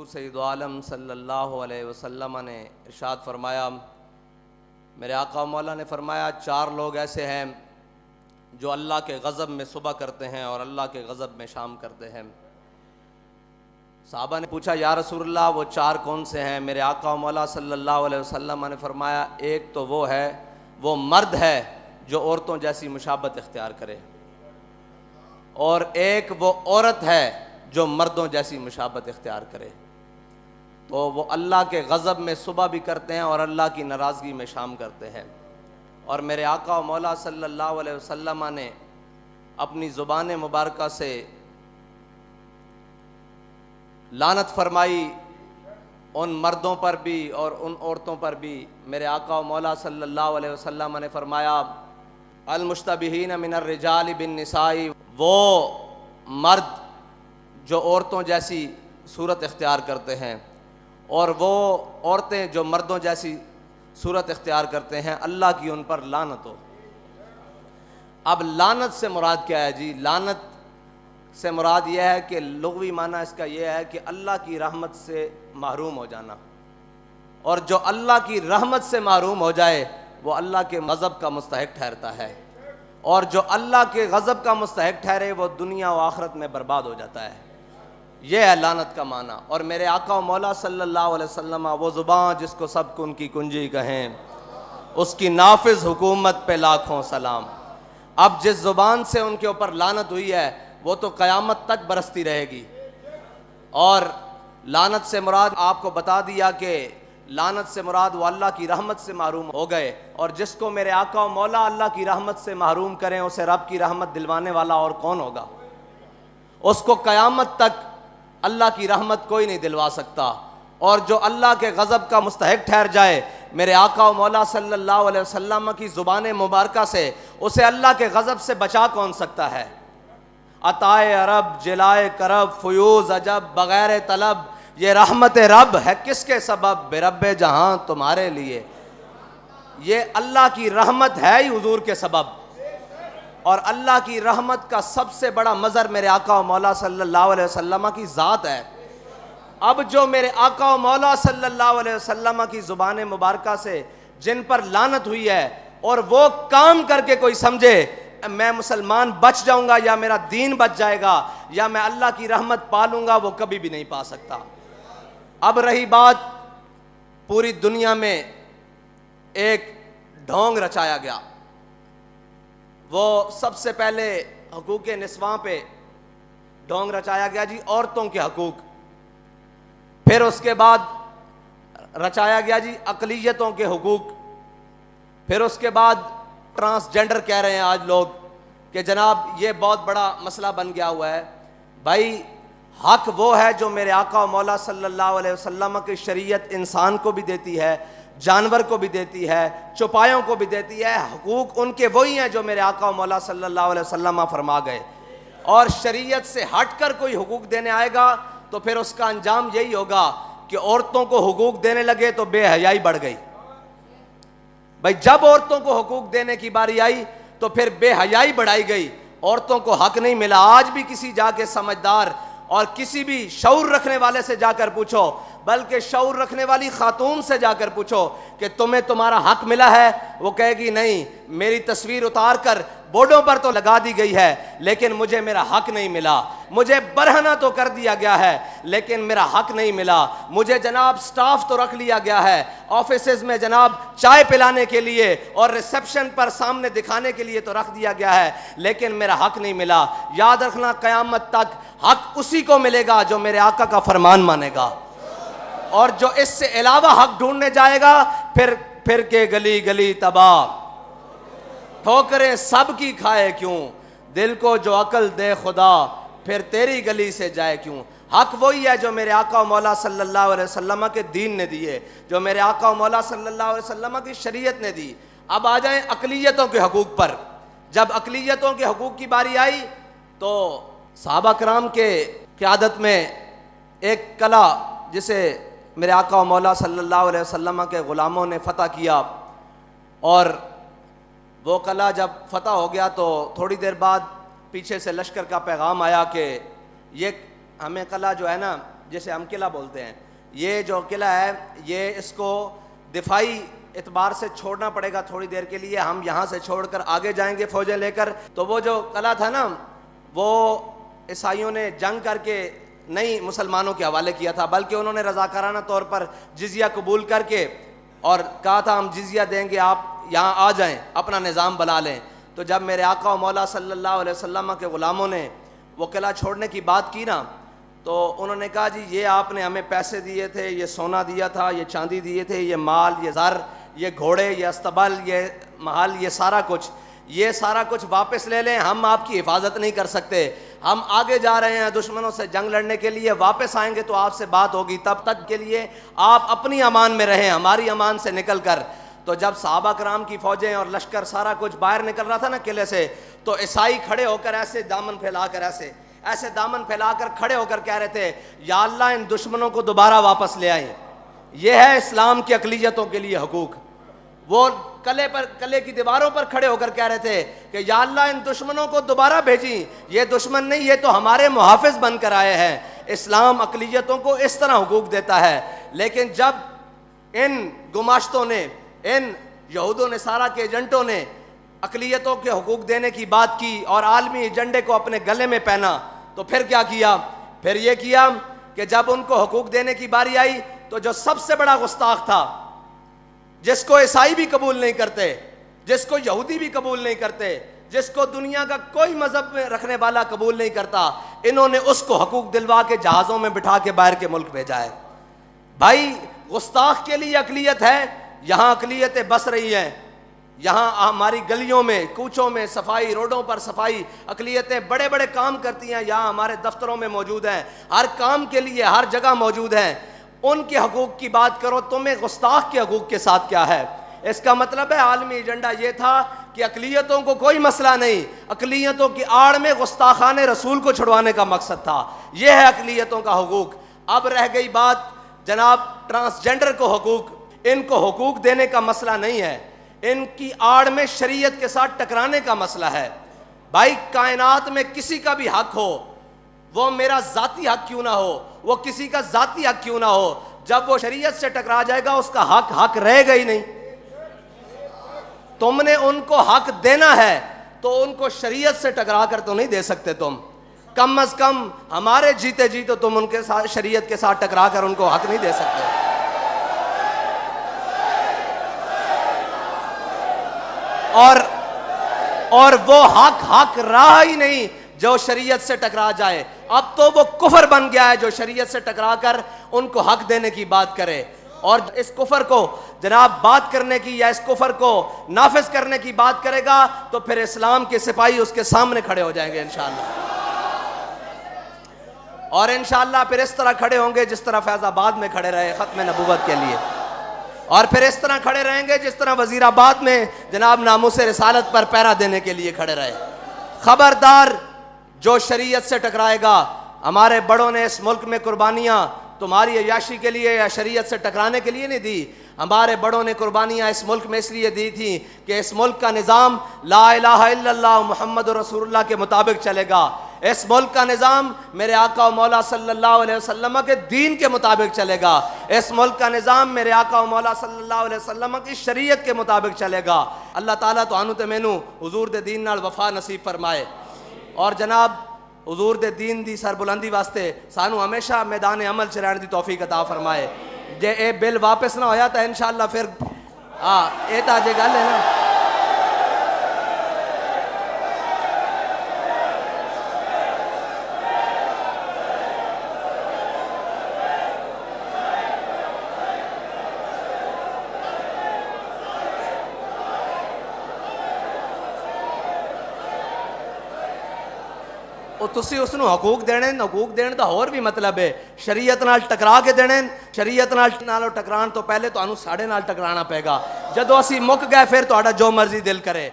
حضور سید عالم صلی اللہ علیہ وسلم نے ارشاد فرمایا، میرے آقا مولا نے فرمایا 4 لوگ ایسے ہیں جو اللہ کے غضب میں صبح کرتے ہیں اور اللہ کے غضب میں شام کرتے ہیں۔ صحابہ نے پوچھا یا رسول اللہ وہ 4 کون سے ہیں؟ میرے آقا مولا صلی اللہ علیہ وسلم نے فرمایا ایک تو وہ مرد ہے جو عورتوں جیسی مشابہت اختیار کرے، اور ایک وہ عورت ہے جو مردوں جیسی مشابہت اختیار کرے۔ تو وہ اللہ کے غضب میں صبح بھی کرتے ہیں اور اللہ کی ناراضگی میں شام کرتے ہیں۔ اور میرے آقا و مولا صلی اللہ علیہ وسلم نے اپنی زبان مبارکہ سے لعنت فرمائی ان مردوں پر بھی اور ان عورتوں پر بھی۔ میرے آقا و مولا صلی اللہ علیہ وسلم نے فرمایا المشتبہین من الرجال بالنساء، وہ مرد جو عورتوں جیسی صورت اختیار کرتے ہیں اور وہ عورتیں جو مردوں جیسی صورت اختیار کرتے ہیں، اللہ کی ان پر لعنت ہو۔ اب لعنت سے مراد کیا ہے جی؟ لعنت سے مراد یہ ہے کہ لغوی معنی اس کا یہ ہے کہ اللہ کی رحمت سے محروم ہو جانا، اور جو اللہ کی رحمت سے محروم ہو جائے وہ اللہ کے غضب کا مستحق ٹھہرتا ہے، اور جو اللہ کے غضب کا مستحق ٹھہرے وہ دنیا و آخرت میں برباد ہو جاتا ہے۔ یہ ہے لعنت کا معنی۔ اور میرے آقا و مولا صلی اللہ علیہ وسلم وہ زبان جس کو سب کن کی کنجی کہیں، اس کی نافذ حکومت پہ لاکھوں سلام۔ اب جس زبان سے ان کے اوپر لعنت ہوئی ہے وہ تو قیامت تک برستی رہے گی۔ اور لعنت سے مراد آپ کو بتا دیا کہ لعنت سے مراد وہ اللہ کی رحمت سے محروم ہو گئے، اور جس کو میرے آقا و مولا اللہ کی رحمت سے محروم کریں اسے رب کی رحمت دلوانے والا اور کون ہوگا؟ اس کو قیامت تک اللہ کی رحمت کوئی نہیں دلوا سکتا۔ اور جو اللہ کے غضب کا مستحق ٹھہر جائے، میرے آقا و مولا صلی اللہ علیہ وسلم کی زبان مبارکہ سے اسے اللہ کے غضب سے بچا کون سکتا ہے؟ عطائے عرب، جلائے کرب، فیوز عجب، بغیر طلب، یہ رحمت رب ہے کس کے سبب؟ بے رب جہاں تمہارے لیے۔ یہ اللہ کی رحمت ہے ہی حضور کے سبب، اور اللہ کی رحمت کا سب سے بڑا مظہر میرے آقا و مولا صلی اللہ علیہ وسلم کی ذات ہے۔ اب جو میرے آقا و مولا صلی اللہ علیہ وسلم کی زبان مبارکہ سے جن پر لعنت ہوئی ہے، اور وہ کام کر کے کوئی سمجھے میں مسلمان بچ جاؤں گا یا میرا دین بچ جائے گا یا میں اللہ کی رحمت پالوں گا، وہ کبھی بھی نہیں پا سکتا۔ اب رہی بات، پوری دنیا میں ایک ڈھونگ رچایا گیا۔ وہ سب سے پہلے حقوق نسواں پہ ڈھونگ رچایا گیا جی، عورتوں کے حقوق۔ پھر اس کے بعد رچایا گیا جی اقلیتوں کے حقوق۔ پھر اس کے بعد ٹرانسجنڈر کہہ رہے ہیں آج لوگ کہ جناب یہ بہت بڑا مسئلہ بن گیا ہوا ہے۔ بھائی حق وہ ہے جو میرے آقا و مولا صلی اللہ علیہ وسلم کی شریعت انسان کو بھی دیتی ہے، جانور کو بھی دیتی ہے، چوپایوں کو بھی دیتی ہے۔ حقوق ان کے وہی ہیں جو میرے آقا و مولا صلی اللہ علیہ وسلم فرما گئے، اور شریعت سے ہٹ کر کوئی حقوق دینے آئے گا تو پھر اس کا انجام یہی ہوگا کہ عورتوں کو حقوق دینے لگے تو بے حیائی بڑھ گئی۔ بھائی جب عورتوں کو حقوق دینے کی باری آئی تو پھر بے حیائی بڑھائی گئی، عورتوں کو حق نہیں ملا۔ آج بھی کسی جا کے سمجھدار اور کسی بھی شعور رکھنے والے سے جا کر پوچھو، بلکہ شعور رکھنے والی خاتون سے جا کر پوچھو کہ تمہیں تمہارا حق ملا ہے، وہ کہے گی نہیں، میری تصویر اتار کر بورڈوں پر تو لگا دی گئی ہے لیکن مجھے میرا حق نہیں ملا۔ مجھے برہنہ تو کر دیا گیا ہے لیکن میرا حق نہیں ملا۔ مجھے جناب سٹاف تو رکھ لیا گیا ہے آفیسز میں، جناب چائے پلانے کے لیے اور ریسیپشن پر سامنے دکھانے کے لیے تو رکھ دیا گیا ہے لیکن میرا حق نہیں ملا۔ یاد رکھنا قیامت تک حق اسی کو ملے گا جو میرے آقا کا فرمان مانے گا، اور جو اس سے علاوہ حق ڈھونڈنے جائے گا پھر کے گلی گلی تباہ، ٹھوکریں سب کی کھائے کیوں، دل کو جو عقل دے خدا پھر تیری گلی سے جائے کیوں۔ حق وہی ہے جو میرے آقا و مولا صلی اللہ علیہ وسلم کے دین نے دیے، جو میرے آقا و مولا صلی اللہ علیہ وسلم کی شریعت نے دی۔ اب آ جائیں اقلیتوں کے حقوق پر۔ جب اقلیتوں کے حقوق کی باری آئی تو صحابہ کرام کے قیادت میں ایک قلعہ جسے میرے آقا و مولا صلی اللہ علیہ وسلم کے غلاموں نے فتح کیا، اور وہ قلعہ جب فتح ہو گیا تو تھوڑی دیر بعد پیچھے سے لشکر کا پیغام آیا کہ یہ ہمیں قلعہ جو ہے نا جسے ہم قلعہ بولتے ہیں، یہ جو قلعہ ہے یہ اس کو دفاعی اعتبار سے چھوڑنا پڑے گا تھوڑی دیر کے لیے. ہم یہاں سے چھوڑ کر آگے جائیں گے فوجیں لے کر. تو وہ جو قلعہ تھا نا وہ عیسائیوں نے جنگ کر کے نہیں مسلمانوں کے حوالے کیا تھا، بلکہ انہوں نے رضاکارانہ طور پر جزیہ قبول کر کے اور کہا تھا ہم جزیہ دیں گے، آپ یہاں آ جائیں، اپنا نظام بنا لیں. تو جب میرے آقا و مولا صلی اللہ علیہ وسلم کے غلاموں نے وہ قلعہ چھوڑنے کی بات کی نا، تو انہوں نے کہا جی یہ آپ نے ہمیں پیسے دیے تھے، یہ سونا دیا تھا، یہ چاندی دیے تھے، یہ مال، یہ زر، یہ گھوڑے، یہ استبل، یہ محل، یہ سارا کچھ واپس لے لیں، ہم آپ کی حفاظت نہیں کر سکتے. ہم آگے جا رہے ہیں دشمنوں سے جنگ لڑنے کے لیے، واپس آئیں گے تو آپ سے بات ہوگی، تب تک کے لیے آپ اپنی امان میں رہیں، ہماری امان سے نکل کر. تو جب صحابہ کرام کی فوجیں اور لشکر سارا کچھ باہر نکل رہا تھا نا قلعے سے، تو عیسائی کھڑے ہو کر ایسے دامن پھیلا کر ایسے دامن پھیلا کر کھڑے ہو کر کہہ رہے تھے یا اللہ ان دشمنوں کو دوبارہ واپس لے آئیں. یہ ہے اسلام کی اقلیتوں کے لیے حقوق. وہ قلعے کی دیواروں پر کھڑے ہو کر کہہ رہے تھے کہ یا اللہ ان دشمنوں کو دوبارہ بھیجیں، یہ دشمن نہیں، یہ تو ہمارے محافظ بن کر آئے ہیں. اسلام اقلیتوں کو اس طرح حقوق دیتا ہے. لیکن جب ان گماشتوں نے، ان یہود و نصارہ کے ایجنٹوں نے اقلیتوں کے حقوق دینے کی بات کی اور عالمی ایجنڈے کو اپنے گلے میں پہنا، تو پھر کیا کیا؟ پھر یہ کیا کہ جب ان کو حقوق دینے کی باری آئی تو جو سب سے بڑا گستاخ تھا، جس کو عیسائی بھی قبول نہیں کرتے، جس کو یہودی بھی قبول نہیں کرتے، جس کو دنیا کا کوئی مذہب میں رکھنے والا قبول نہیں کرتا، انہوں نے اس کو حقوق دلوا کے جہازوں میں بٹھا کے باہر کے ملک بھیجا ہے. بھائی گستاخ کے لیے اقلیت ہے، یہاں اقلیتیں بس رہی ہیں، یہاں ہماری گلیوں میں، کوچوں میں صفائی، روڈوں پر صفائی، اقلیتیں بڑے بڑے کام کرتی ہیں، یہاں ہمارے دفتروں میں موجود ہیں، ہر کام کے لیے ہر جگہ موجود ہیں. ان کے حقوق کی بات کرو، تمہیں گستاخ کے حقوق کے ساتھ کیا ہے؟ اس کا مطلب ہے عالمی ایجنڈا یہ تھا کہ اقلیتوں کو کوئی مسئلہ نہیں، اقلیتوں کی آڑ میں گستاخان رسول کو چھڑوانے کا مقصد تھا. یہ ہے اقلیتوں کا حقوق. اب رہ گئی بات جناب ٹرانسجینڈر کو حقوق. ان کو حقوق دینے کا مسئلہ نہیں ہے، ان کی آڑ میں شریعت کے ساتھ ٹکرانے کا مسئلہ ہے. بھائی کائنات میں کسی کا بھی حق ہو، وہ میرا ذاتی حق کیوں نہ ہو، وہ کسی کا ذاتی حق کیوں نہ ہو، جب وہ شریعت سے ٹکرا جائے گا اس کا حق رہے گا ہی نہیں. تم نے ان کو حق دینا ہے تو ان کو شریعت سے ٹکرا کر تو نہیں دے سکتے. تم کم از کم ہمارے جیتے جی تو تم ان کے ساتھ شریعت کے ساتھ ٹکرا کر ان کو حق نہیں دے سکتے. اور وہ حق رہا ہی نہیں جو شریعت سے ٹکرا جائے. اب تو وہ کفر بن گیا ہے جو شریعت سے ٹکرا کر ان کو حق دینے کی بات کرے. اور اس کفر کو جناب بات کرنے کی یا اس کفر کو نافذ کرنے کی بات کرے گا تو پھر اسلام کے سپاہی اس کے سامنے کھڑے ہو جائیں گے انشاءاللہ. اور انشاءاللہ پھر اس طرح کھڑے ہوں گے جس طرح فیض آباد میں کھڑے رہے ختم نبوت کے لیے، اور پھر اس طرح کھڑے رہیں گے جس طرح وزیر آباد میں جناب ناموس رسالت پر پہرا دینے کے لیے کھڑے رہے. خبردار جو شریعت سے ٹکرائے گا. ہمارے بڑوں نے اس ملک میں قربانیاں تمہاری عیاشی کے لیے یا شریعت سے ٹکرانے کے لیے نہیں دی. ہمارے بڑوں نے قربانیاں اس ملک میں اس لیے دی تھیں کہ اس ملک کا نظام لا الہ الا اللہ محمد رسول اللہ کے مطابق چلے گا. اس ملک کا نظام میرے آقا و مولا صلی اللہ علیہ وسلم کے دین کے مطابق چلے گا. اس ملک کا نظام میرے آقا و مولا صلی اللہ علیہ وسلم کی شریعت کے مطابق چلے گا. اللہ تعالیٰ تو آنو تے مینو حضور دے دین نال وفا نصیب فرمائے. اور جناب حضور دے دین دی سربلندی واسطے سانو ہمیشہ میدان عمل چ رہن دی توفیق عطا فرمائے. جے اے بل واپس نہ ہویا تو انشاءاللہ پھر اے تا جے گل ہے نا. تسی اس نو حقوق دین دا اور بھی مطلب ہے شریعت نال ٹکرا کے دینے. شریعت نال ٹکران تو پہلے تو انو ساڑے نال ٹکرانا پے گا. جدو اسی مک گئے پھر تو جو مرضی دل کرے.